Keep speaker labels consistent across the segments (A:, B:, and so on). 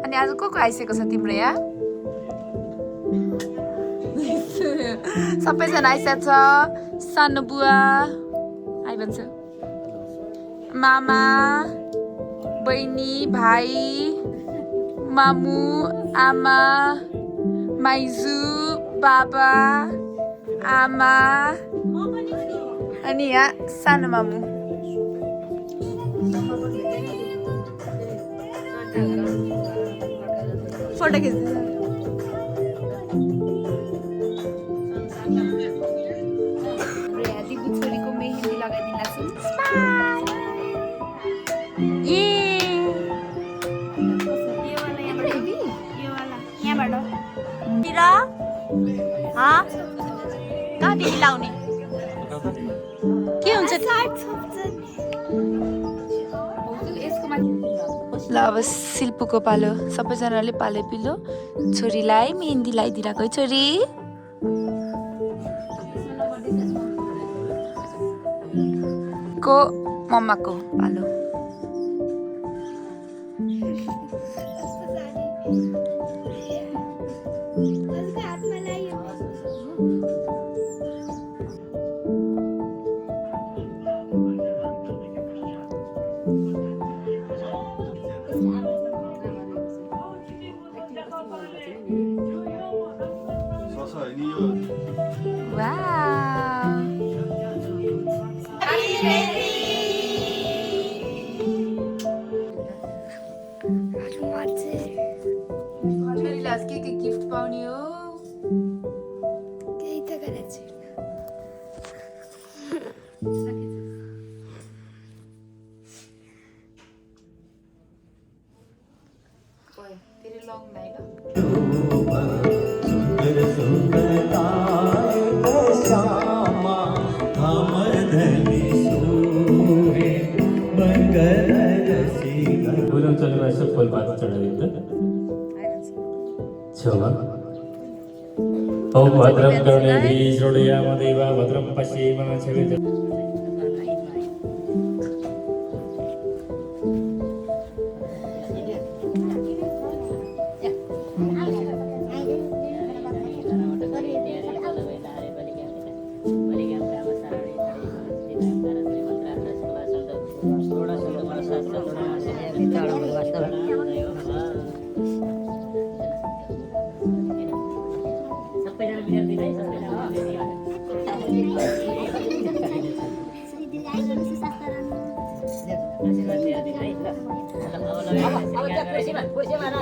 A: अनि आज को आइसकेको छ तिम्रो यहाँ सबैजना आइसकेको छ सानो बुवा आइ भन्छ मामा बहिनी भाइ मामु आमा माइजू बाबा आमा अनि यहाँ सानो मामु फोटो खिच्दै दिदी छोरीको मेहेन्दी लगाइदिन लाग्छु
B: कहाँदेखि लाउने के हुन्छ
A: ल अब शिल्पुको पालो सबैजनाले पालो पिलो छोरीलाई मेहेन्दी लगाइदिरहेको है छोरी को मम्माको पालो के गिफ्ट पाउने हो
C: केही त गरेको
A: छैन तेरे लङ नाइ
D: फुलपाती चढाइदिन्छ छेउमा औ भद्रं कर्णेभिः शृणुयामदेव भद्रं पश्येमाक्षभिः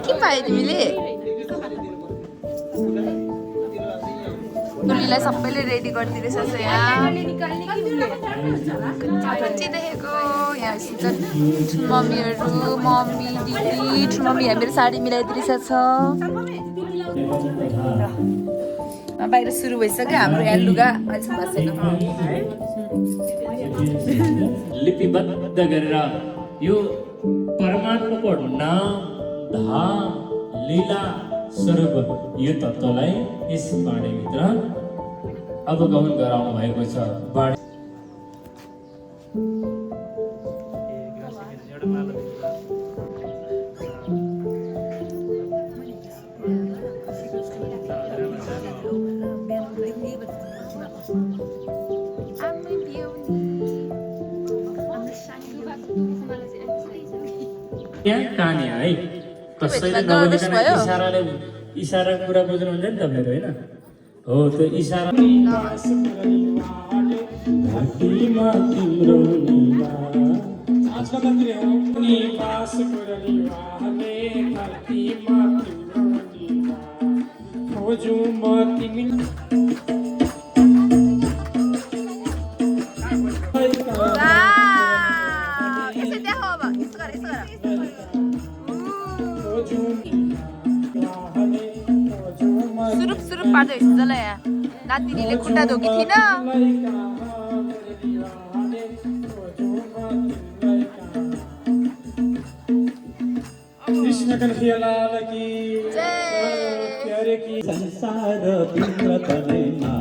A: के पायो तिमीले दुलीलाई सबैले रेडी गरिदिरहेछ यहाँ कति देखेको यहाँ मम्मीहरू मम्मी दिदी ठुलो मम्मी यहाँ मेरो साडी मिलाइदिरहेछ बाहिर सुरु भइसक्यो हाम्रो यहाँ लुगा अझै बसेको
D: लिपिबद्ध गरेर यो परमात्माको नाम धाम लीला स्वरूप यो तत्त्वलाई यस बाणीभित्र अवगमन गराउनु भएको छ। बाणी कहानी है कसैले नबोलिकन इशारा कुरा बुझ्नुहुन्छ नि तपाईँहरू होइन हो त्यो इशारा
A: सुरुप पार्दै जला यहाँ नातिनीले खुट्टा धोकी थिएन
D: कृष्ण कन्हैया की प्यारे की संसार पिंड तलेमा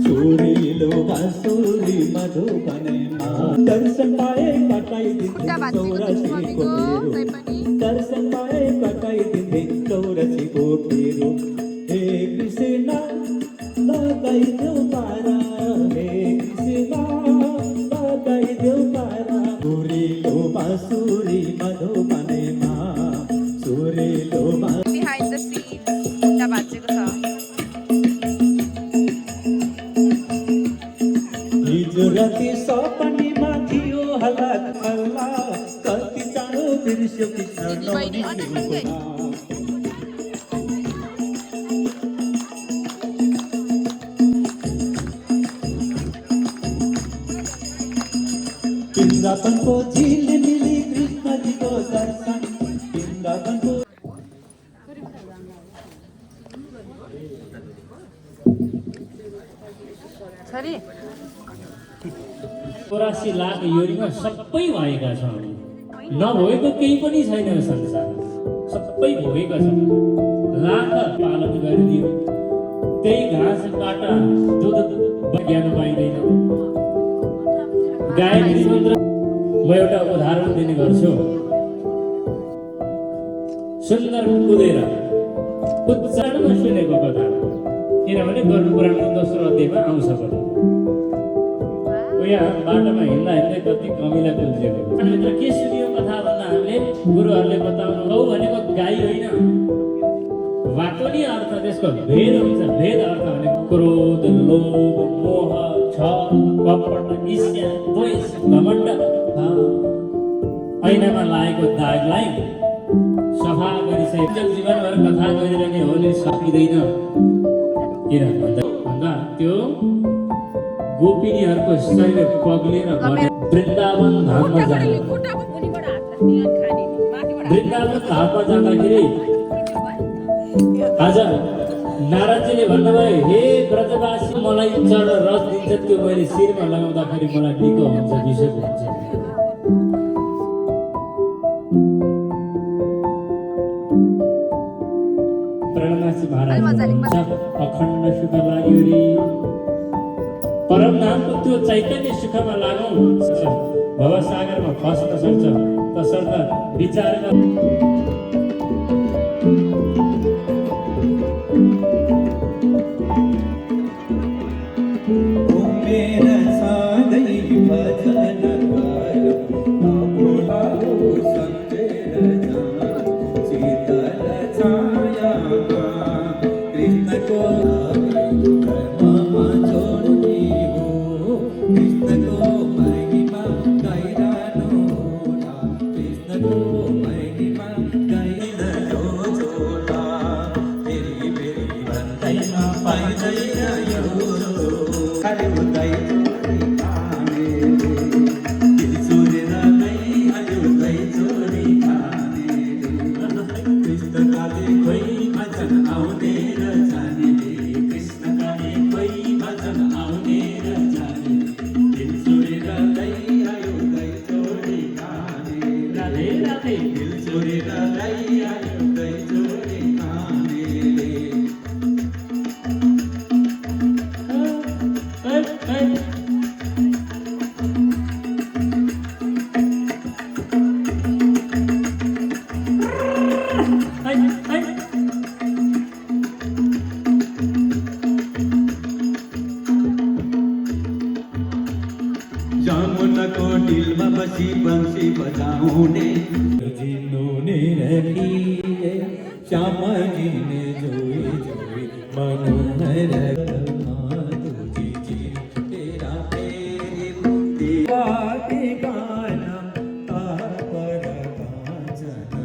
D: सुरीलो बांसुरी
C: बाँसुरी मधुबनमा दर्शन पाए कटाइदिन्थे
A: खुट्टा भाँचिएको छ मम्मीको, तै पनि
C: दर्शन पाए कटाइदिन्थे चौरसीको फेरो हे कृष्ण लगाइदेऊ पारा हे कृष्ण लगाइदेऊ पारा सुरिलो बाँसुरी मधुबनमा सुरिलो
A: बिहाइन्ड द सिन खुट्टा भाँचिएको छ।
C: हिजो राति सपनीमा थियो हल्ला हल्ला कति चाँडो बिर्स्यो कृष्ण
A: दिदी बहिनी अन पनि गए।
C: वृन्दावनको झिलिमिली कृष्णजीको दर्शन वृन्दावनको
A: सरी
D: 84 लाख योनिमा सबै भएका छौँ हामी। नभएको केही पनि छैन यो संसारमा, सबै भोगेका छौँ। लाख पालन गरिदियो त्यही घाँसबाट दुध ज्ञान पाइँदैन। गाई मन्त्र म एउटा उदाहरण दिने गर्छु। सुन्दर कुदेर उच्चारणमा सुनेको कथा, किनभने गरुड पुराणको दोस्रो अध्यायमा आउँछ पनि। यहाँ बाटोमा हिँड्दा हिँड्दै कति कमिला कुल्झेको के सुनियो कथा भन्दा हामीले गुरुहरूले बताउनु गौ भनेको गाई होइन, वाक्यनीय अर्थ त्यसको भेद हुन्छ। भेद अर्थ भनेको क्रोध, लोभ, मोह, छल, कपट, ईर्ष्या, द्वेष, घमण्ड, ऐनामा लागेको दागलाई सफा गरिसके जीवनभर कथा गरिरहने हो नि सकिँदैन। किन भन्दा त्यो गोपिनीहरूको शरीर पग्लेर वृन्दावन धाममा जाने। वृन्दावन धाममा जाँदाखेरि आज नारायणजीले भन्नुभयो हे ब्रजवासी मलाई चढ रस दिन्छ, त्यो मैले शिरमा लगाउँदाखेरि मलाई निको हुन्छ, विषय हुन्छ। प्रणमासी महाराज अखण्ड सुख लाग्यो रे परम नामको त्यो चैतन्य सुखमा लागौँ। भवसागरमा फस्न सक्छ तसर्थ विचार
C: जामुनको डिलमा बसी बंसी बजाउने जिन्होंने रखी है श्यामाजी ने जोई जोई मनोहर तुझी जी तेरा तेरी मुक्ति के गाना तापर कांचना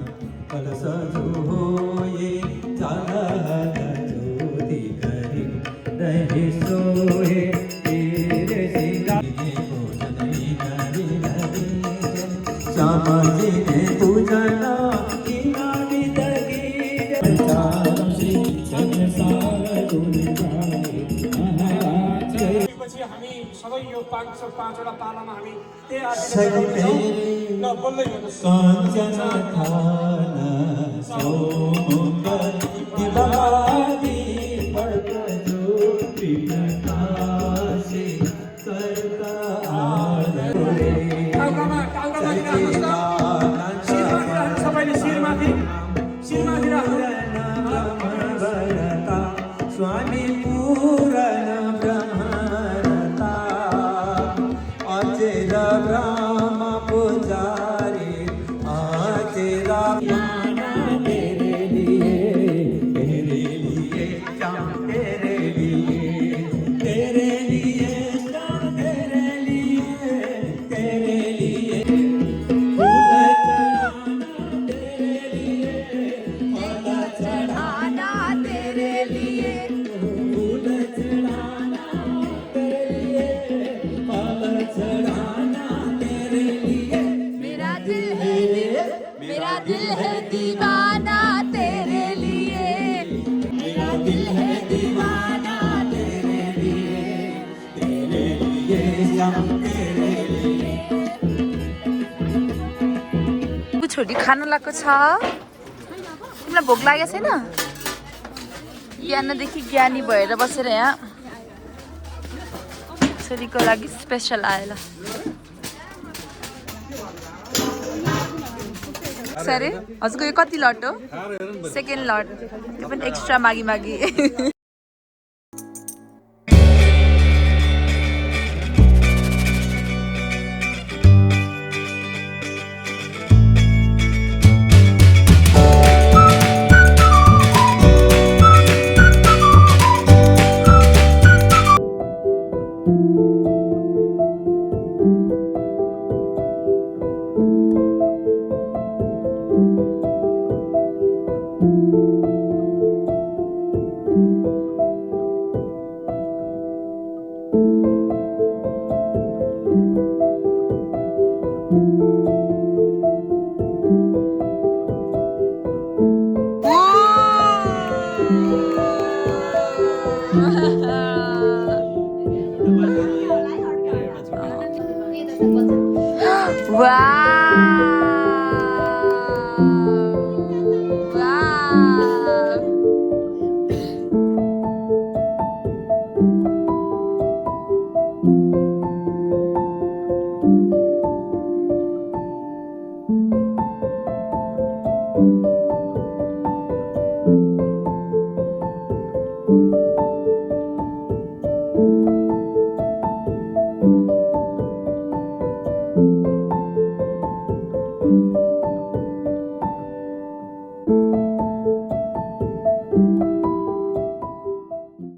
C: कल सजो होए जाला ज्योति करी रहे सोए तेरे सिंगार श्यामाजी ने पूजना किनारी दगी पंचारम श्री चंद्रसार गुण गाए महाराज
E: पछि हामी सबै यो 505 वटा तालामा हामी त्यही आदिले ल बोल्दै गर्नुहोस्।
C: काञ्चन थान सौमुख दिवाली पडक ज्योति प्रकाशे
E: टाउकामा टाउकामाथि राख्नुहोस् त शिरमाथि राख्नु सबैले शिरमाथि राख्नु
C: स्वामी पूरण ब्रह्मणता अचेर ब्रह्म पुजारी अचेरा तेरे लिए श्याम तेरे लिए श्याम तेरे लिए फूल चढ़ाना तेरे लिए फूल चढ़ाना तेरे लिए फल चढ़ाना तेरे लिए
A: मेरा दिल है दीवाना तेरे लिए
C: मेरा दिल है दीवाना तेरे लिए श्याम तेरे लिए
A: छोरी खानु लाग्को छ तिमीलाई भोक लागेको छैन बिहानदेखि ज्ञानी भएर बसेर यहाँ छोरीको लागि स्पेसल आयो ल सरी हजुरको यो कति लट हो सेकेन्ड लट त्यो पनि एक्स्ट्रा मागी वाह